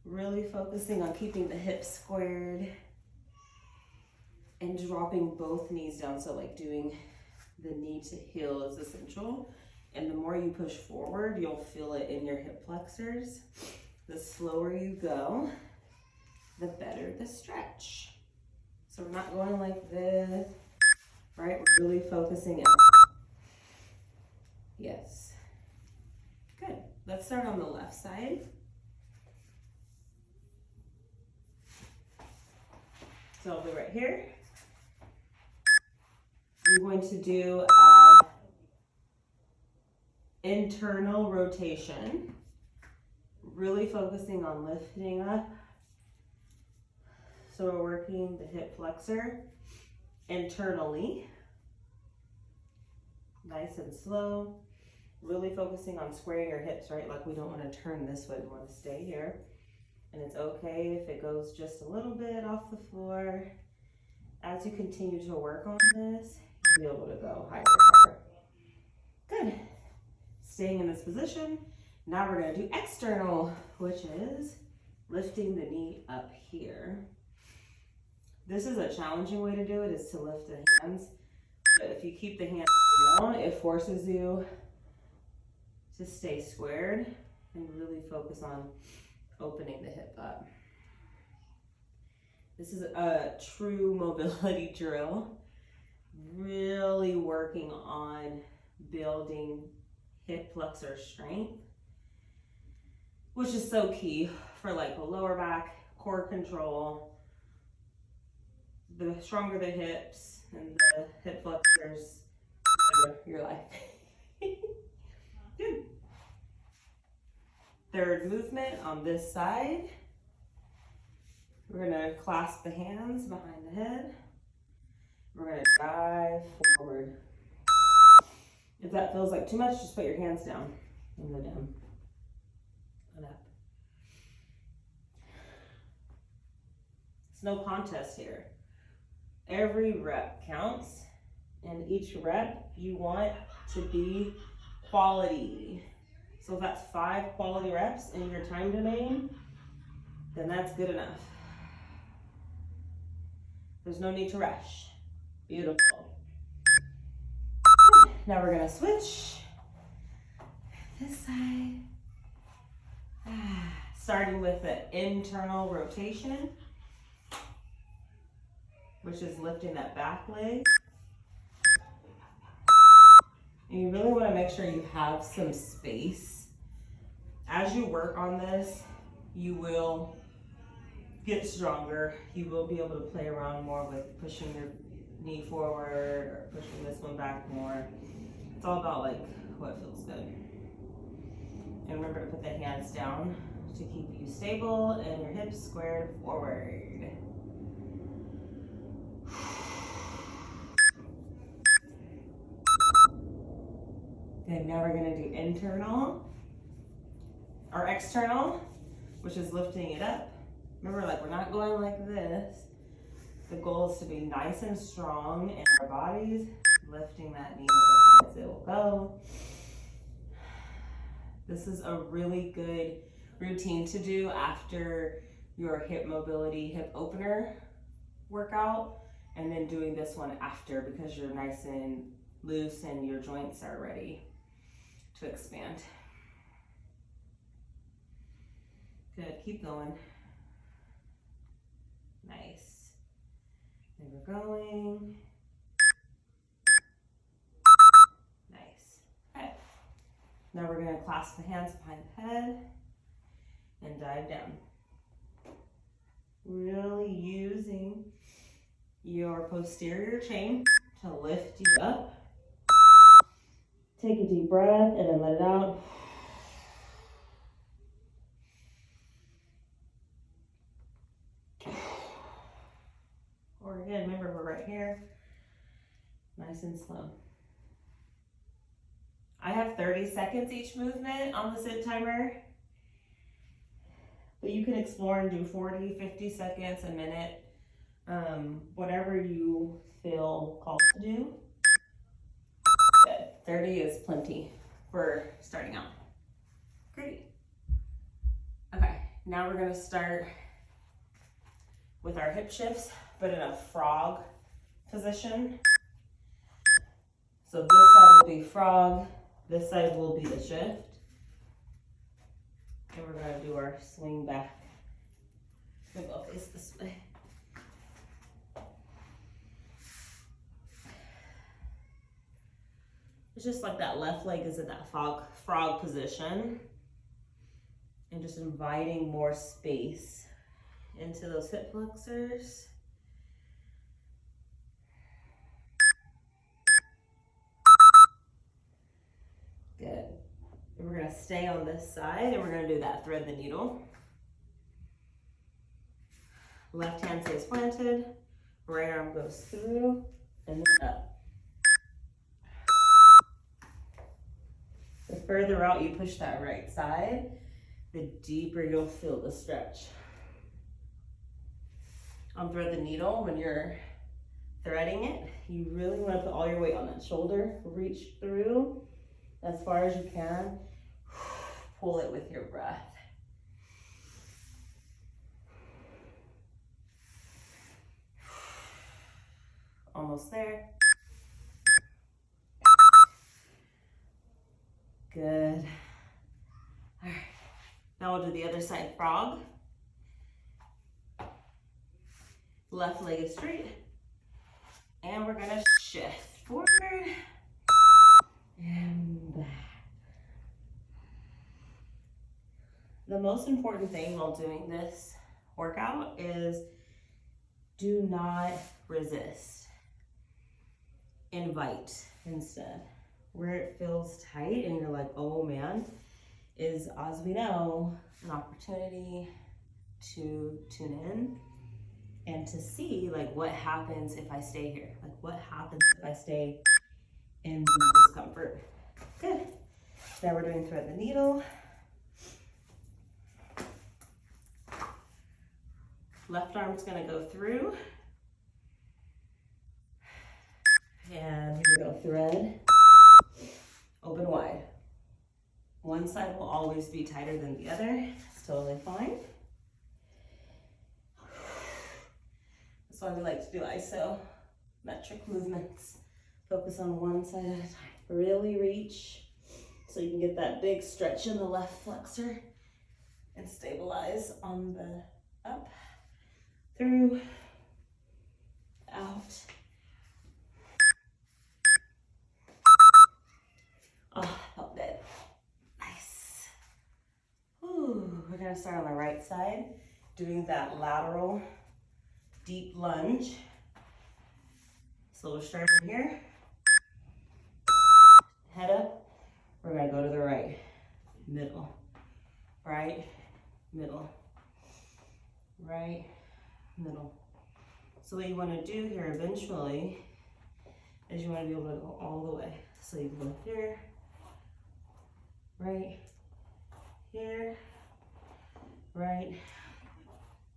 Really focusing on keeping the hips squared and dropping both knees down. So like doing the knee to heel is essential. And the more you push forward, you'll feel it in your hip flexors. The slower you go, the better the stretch. So we're not going like this, right? We're really focusing out. Yes. Good. Let's start on the left side. So I'll be right here. You're going to do internal rotation, really focusing on lifting up. So we're working the hip flexor internally, nice and slow, really focusing on squaring your hips, right? Like we don't want to turn this way, we want to stay here. And it's okay if it goes just a little bit off the floor. As you continue to work on this, you'll be able to go higher and higher. Good. Staying in this position. Now we're going to do external, which is lifting the knee up here. This is a challenging way to do it, is to lift the hands. But if you keep the hands down, it forces you to stay squared and really focus on opening the hip up. This is a true mobility drill. Really working on building hip flexor strength, which is so key for like the lower back, core control. The stronger the hips and the hip flexors, the better your life. Good. Third movement on this side. We're gonna clasp the hands behind the head. We're gonna dive forward. If that feels like too much, just put your hands down and go down and up. It's no contest here. Every rep counts, and each rep you want to be quality. So if that's 5 quality reps in your time domain, then that's good enough. There's no need to rush. Beautiful. Now we're gonna switch this side. Starting with the internal rotation, which is lifting that back leg. And you really wanna make sure you have some space. As you work on this, you will get stronger. You will be able to play around more with pushing your knee forward or pushing this one back more. It's all about like what feels good. And remember to put the hands down to keep you stable and your hips squared forward. Good, now we're gonna do internal or external, which is lifting it up. Remember, like we're not going like this. The goal is to be nice and strong in our bodies, lifting that knee as high as it will go. This is a really good routine to do after your hip mobility, hip opener workout, and then doing this one after, because you're nice and loose and your joints are ready to expand. Good, keep going. Nice. And we're going. Nice. Okay. Now we're going to clasp the hands behind the head and dive down. Really using your posterior chain to lift you up. Take a deep breath and then let it out. Or again, remember we're right here, nice and slow. I have 30 seconds each movement on the sit timer, but you can explore and do 40, 50 seconds, a minute, whatever you feel called to do. Good. 30 is plenty for starting out. Great. Now we're gonna start with our hip shifts, but in a frog position. So this side will be frog, this side will be the shift. And we're gonna do our swing back. We'll go face this way. It's just like that left leg is in that frog position. And just inviting more space into those hip flexors. Good. And we're gonna stay on this side and we're gonna do that thread the needle. Left hand stays planted, right arm goes through and then up. The further out you push that right side, the deeper you'll feel the stretch. On thread the needle, when you're threading it, you really want to put all your weight on that shoulder. Reach through as far as you can. Pull it with your breath. Almost there. Good. All right. Now we'll do the other side frog. Left leg is straight. And we're gonna shift forward and back. The most important thing while doing this workout is do not resist. Invite instead. Where it feels tight and you're like, oh man, is, as we know, an opportunity to tune in and to see like what happens if I stay here. Like what happens if I stay in the discomfort. Good. Now we're doing thread the needle. Left arm's gonna go through. And here we go, thread. Open wide. One side will always be tighter than the other. It's totally fine. That's why we like to do isometric movements. Focus on one side at a time. Really reach so you can get that big stretch in the left flexor and stabilize on the up, through, out. Oh, felt good. Nice. Ooh, we're gonna start on the right side, doing that lateral deep lunge. So we're starting here. Head up. We're gonna go to the right, middle, right, middle, right, middle. So what you wanna do here eventually is you wanna be able to go all the way. So you go here, right, here, right,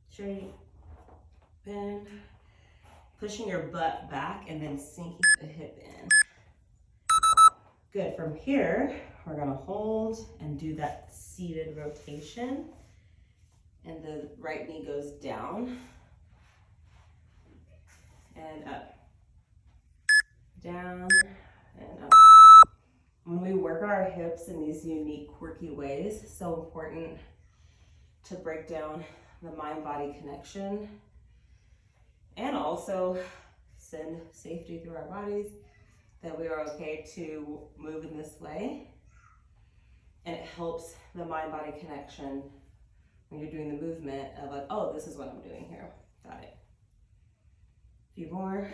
straight, bend, pushing your butt back and then sinking the hip in. Good, from here, we're gonna hold and do that seated rotation and the right knee goes down and up, down and up. When we work our hips in these unique, quirky ways, it's so important to break down the mind-body connection and also send safety through our bodies, that we are okay to move in this way. And it helps the mind-body connection when you're doing the movement of like, oh, this is what I'm doing here. Got it. A few more.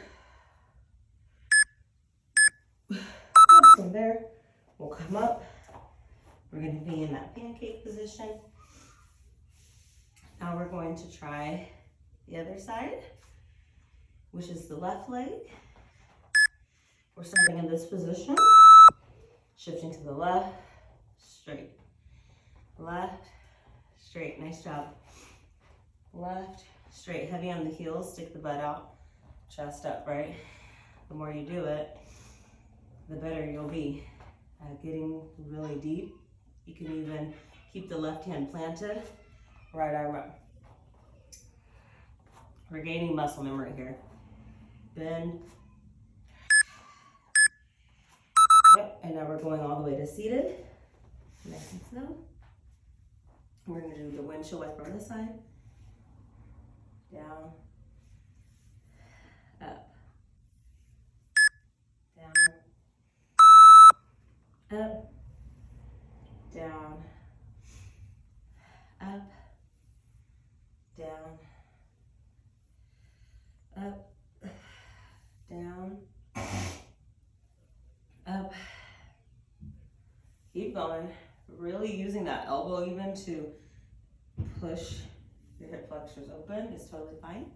From there, we'll come up. We're gonna be in that pancake position. Now we're going to try the other side, which is the left leg. We're starting in this position, shifting to the left, straight, left, straight, nice job. Left, straight, heavy on the heels, stick the butt out, chest up, right? The more you do it, the better you'll be at getting really deep. You can even keep the left hand planted right arm up. We're gaining muscle memory here. Bend. Yep, and now we're going all the way to seated. Nice and slow. We're gonna do the windshield wiper on this side. Down, up, down, up, down, up, down, up, down, up. Keep going. Really using that elbow even to push your hip flexors open is totally fine.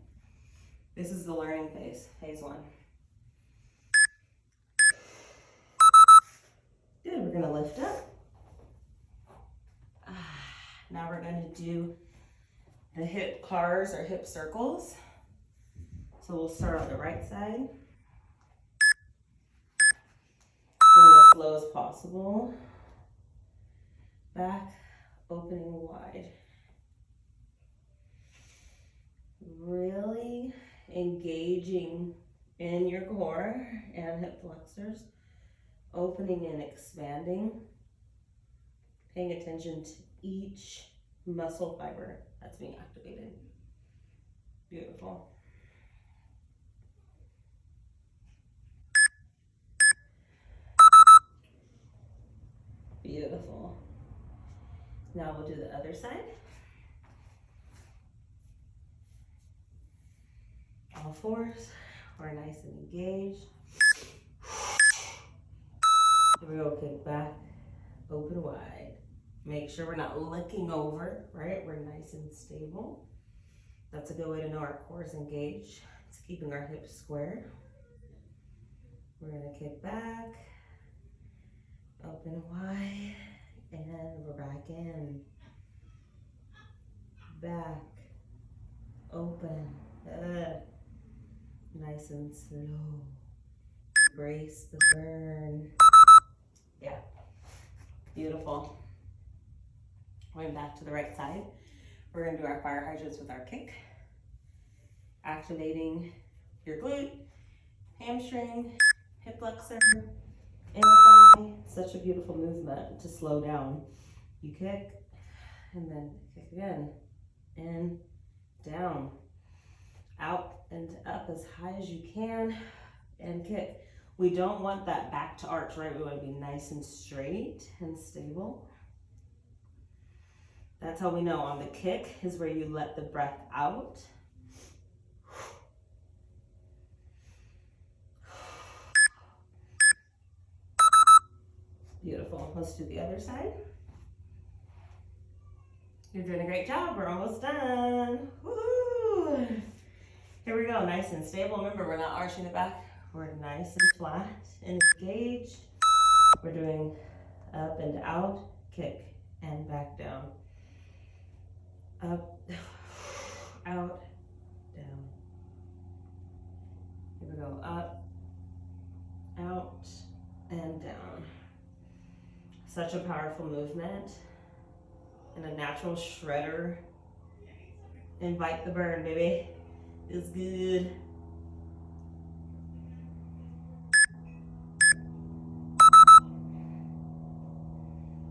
This is the learning phase, phase one. Good, we're gonna lift up. Now we're gonna do the hip cars or hip circles. So we'll start on the right side. Going as slow as possible. Back, opening wide. Really engaging in your core and hip flexors. Opening and expanding. Paying attention to each muscle fiber that's being activated. Beautiful. Beautiful. Now we'll do the other side. All fours. We're nice and engaged. Here we go, kick back, open wide. Make sure we're not looking over, right? We're nice and stable. That's a good way to know our core is engaged. It's keeping our hips square. We're gonna kick back, open wide, and we're back in. Back, open, nice and slow. Embrace the burn. Yeah, beautiful. Going back to the right side, we're gonna do our fire hydrants with our kick. Activating your glute, hamstring, hip flexor, inner thigh. Such a beautiful movement to slow down. You kick, and then kick again. In, down, out and up as high as you can, and kick. We don't want that back to arch, right? We want to be nice and straight and stable. That's how we know on the kick is where you let the breath out. Beautiful. Let's do the other side. You're doing a great job. We're almost done. Woo-hoo. Here we go. Nice and stable. Remember, we're not arching the back. We're nice and flat and engaged. We're doing up and out, kick, and back down. Up, out, down. Here we go. Up, out, and down. Such a powerful movement. And a natural shredder. Invite the burn, baby. It's good.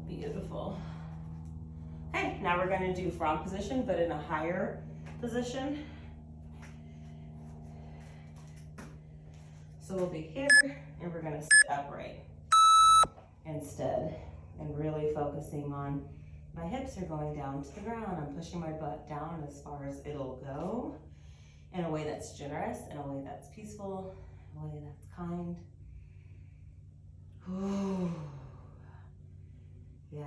Beautiful. Okay, now we're going to do frog position, but in a higher position. So we'll be here, and we're going to sit upright instead, and really focusing on my hips are going down to the ground. I'm pushing my butt down as far as it'll go in a way that's generous, in a way that's peaceful, in a way that's kind. Ooh. Yeah,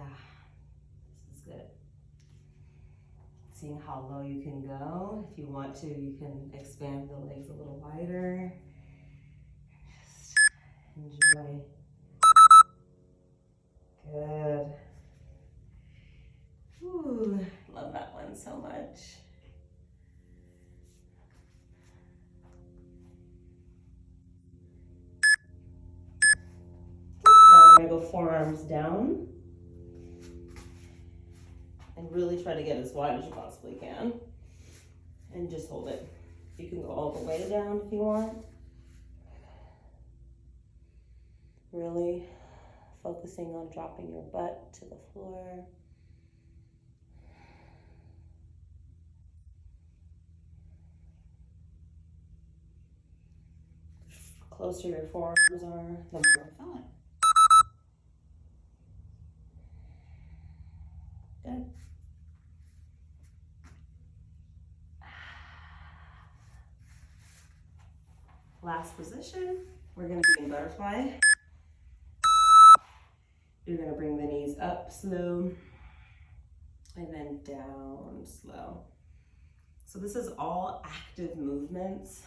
this is good. Seeing how low you can go. If you want to, you can expand the legs a little wider. Just enjoy. Good. Ooh, love that one so much. Now we're gonna go forearms down. And really try to get as wide as you possibly can. And just hold it. You can go all the way down if you want. Really focusing on dropping your butt to the floor. The closer your forearms are, the more fun. Good. Last position, we're gonna be in butterfly. You're gonna bring the knees up slow and then down slow. So this is all active movements.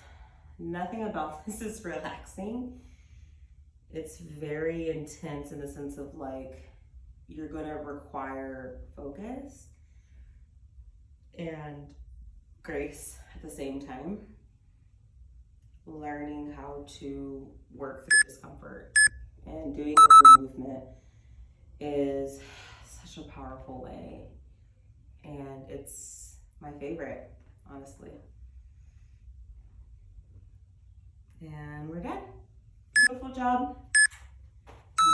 Nothing about this is relaxing. It's very intense in the sense of like, you're gonna require focus and grace at the same time. Learning how to work through discomfort and doing the movement is such a powerful way, and it's my favorite, honestly. And we're done. Beautiful job.